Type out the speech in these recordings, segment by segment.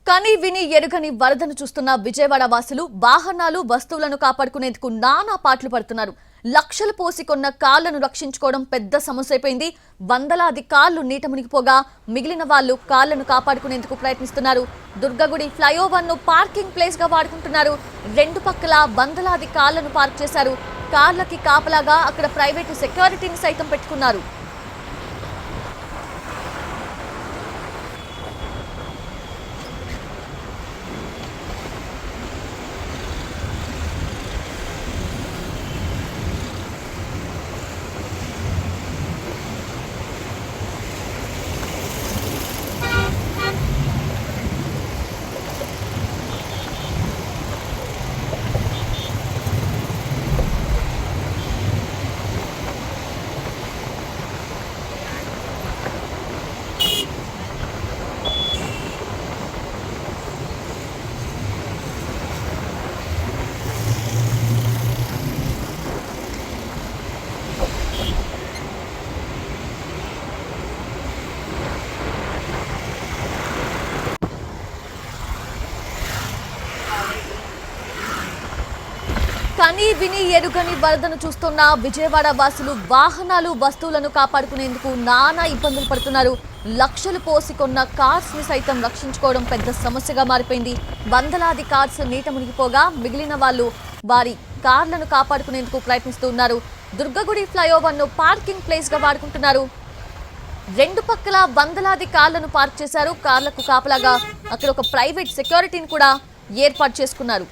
కని విని ఎరుగని వరదను చూస్తున్న విజయవాడ వాసులు వాహనాలు వస్తువులను కాపాడుకునేందుకు నానా పాటలు పడుతున్నారు. లక్షలు పోసి కొన్న కార్లను రక్షించుకోవడం పెద్ద సమస్య అయిపోయింది. వందలాది కార్లు నీట మునిగిపోగా మిగిలిన వాళ్ళు కార్లను కాపాడుకునేందుకు ప్రయత్నిస్తున్నారు. దుర్గగుడి ఫ్లైఓవర్ ను పార్కింగ్ ప్లేస్ గా వాడుకుంటున్నారు. రెండు పక్కల వందలాది కార్లను పార్క్ చేశారు. కార్లకి కాపలాగా అక్కడ ప్రైవేటు సెక్యూరిటీని సైతం పెట్టుకున్నారు. కని విని ఎరుగని వరదను చూస్తున్న విజయవాడ వాసులు వాహనాలు వస్తువులను కాపాడుకునేందుకు నానా ఇబ్బందులు పడుతున్నారు. లక్షలు పోసి కొన్న కార్స్ ని సైతం రక్షించుకోవడం పెద్ద సమస్యగా మారిపోయింది. వందలాది కార్స్ నీట మునిగిపోగా మిగిలిన వాళ్ళు వారి కార్లను కాపాడుకునేందుకు ప్రయత్నిస్తున్నారు. దుర్గగుడి ఫ్లైఓవర్ ను పార్కింగ్ ప్లేస్ గా వాడుకుంటున్నారు. రెండు పక్కల వందలాది కార్లను పార్క్ చేశారు. కార్లకు కాపలాగా అక్కడ ఒక ప్రైవేట్ సెక్యూరిటీని కూడా ఏర్పాటు చేసుకున్నారు.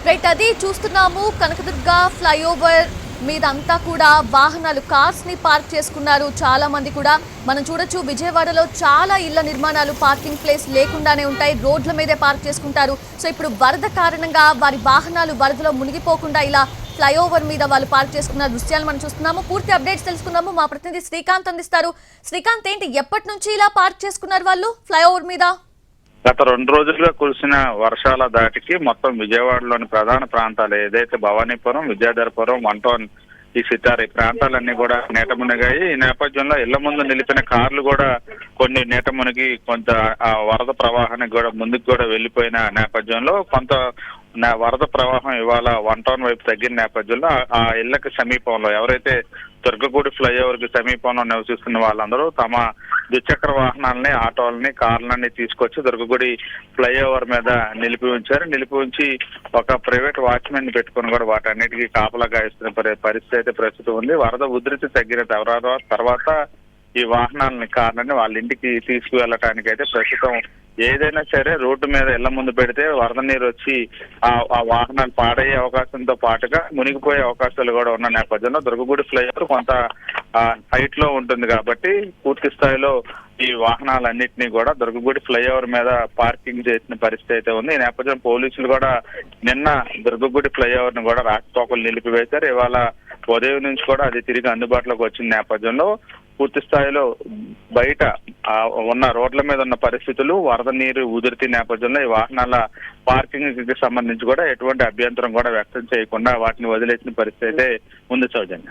రైట్, అది చూస్తున్నాము. కనకదుర్గ ఫ్లైఓవర్ మీద అంతా కూడా వాహనాలు కార్స్ ని పార్క్ చేసుకున్నారు. చాలా మంది కూడా మనం చూడొచ్చు, విజయవాడలో చాలా ఇళ్ల నిర్మాణాలు పార్కింగ్ ప్లేస్ లేకుండానే ఉంటాయి. రోడ్ల మీదే పార్క్ చేసుకుంటారు. సో ఇప్పుడు వరద కారణంగా వారి వాహనాలు వరదలో మునిగిపోకుండా ఇలా ఫ్లైఓవర్ మీద వాళ్ళు పార్క్ చేసుకున్న దృశ్యాలు మనం చూస్తున్నాము. పూర్తి అప్డేట్స్ తెలుసుకుందాము. మా ప్రతినిధి శ్రీకాంత్ అందిస్తారు. శ్రీకాంత్, ఏంటి ఎప్పటి నుంచి ఇలా పార్క్ చేసుకున్నారు వాళ్ళు ఫ్లైఓవర్ మీద? గత 2 రోజులుగా కురిసిన వర్షాల దాటికి మొత్తం విజయవాడలోని ప్రధాన ప్రాంతాలు ఏదైతే భవానీపురం, విద్యాధరపురం, 1 టౌన్, ఈ సితార్, ఈ ప్రాంతాలన్నీ కూడా నీట మునిగాయి. ఈ నేపథ్యంలో ఇళ్ల ముందు నిలిపిన కార్లు కూడా కొన్ని నీట మునిగి కొంత ఆ వరద ప్రవాహానికి కూడా ముందుకు కూడా వెళ్లిపోయిన నేపథ్యంలో కొంత వరద ప్రవాహం ఇవాళ 1 టౌన్ వైపు తగ్గిన నేపథ్యంలో ఆ ఇళ్లకు సమీపంలో ఎవరైతే దుర్గగుడి ఫ్లైఓవర్ కి సమీపంలో నివసిస్తున్న వాళ్ళందరూ తమ ద్విచక్ర వాహనాలని, ఆటోలని, కార్లని తీసుకొచ్చి దుర్గగుడి ఫ్లైఓవర్ మీద నిలిపి ఉంచారు. నిలిపి ఉంచి ఒక ప్రైవేట్ వాచ్మెన్ పెట్టుకుని కూడా వాటన్నిటికీ కాపలా గాయిస్తున్న పరిస్థితి అయితే ప్రస్తుతం ఉంది. వరద ఉధృతి తగ్గిన తర్వాత ఈ వాహనాలని, కార్లని వాళ్ళ ఇంటికి తీసుకువెళ్ళటానికి అయితే ప్రస్తుతం ఏదైనా సరే రోడ్డు మీద ఇళ్ల ముందు పెడితే వరద నీరు వచ్చి ఆ వాహనాలు పాడయ్యే అవకాశంతో పాటుగా మునిగిపోయే అవకాశాలు కూడా ఉన్న నేపథ్యంలో దుర్గగుడి ఫ్లైఓవర్ కొంత హైట్ లో ఉంటుంది కాబట్టి పూర్తి స్థాయిలో ఈ వాహనాలన్నింటినీ కూడా దుర్గగుడి ఫ్లైఓవర్ మీద పార్కింగ్ చేసిన పరిస్థితి అయితే ఉంది. ఈ నేపథ్యంలో పోలీసులు కూడా నిన్న దుర్గగుడి ఫ్లైఓవర్ ను కూడా రాకపోకలు నిలిపివేశారు. ఇవాళ ఉదయం నుంచి కూడా అది తిరిగి అందుబాటులోకి వచ్చిన నేపథ్యంలో పూర్తి స్థాయిలో బయట ఉన్న రోడ్ల మీద ఉన్న పరిస్థితులు, వరద నీరు ఉధృతి నేపథ్యంలో ఈ వాహనాల పార్కింగ్ కి సంబంధించి కూడా ఎటువంటి అభ్యంతరం కూడా వ్యక్తం చేయకుండా వాటిని వదిలేసిన పరిస్థితి అయితే ఉంది. సౌజన్య.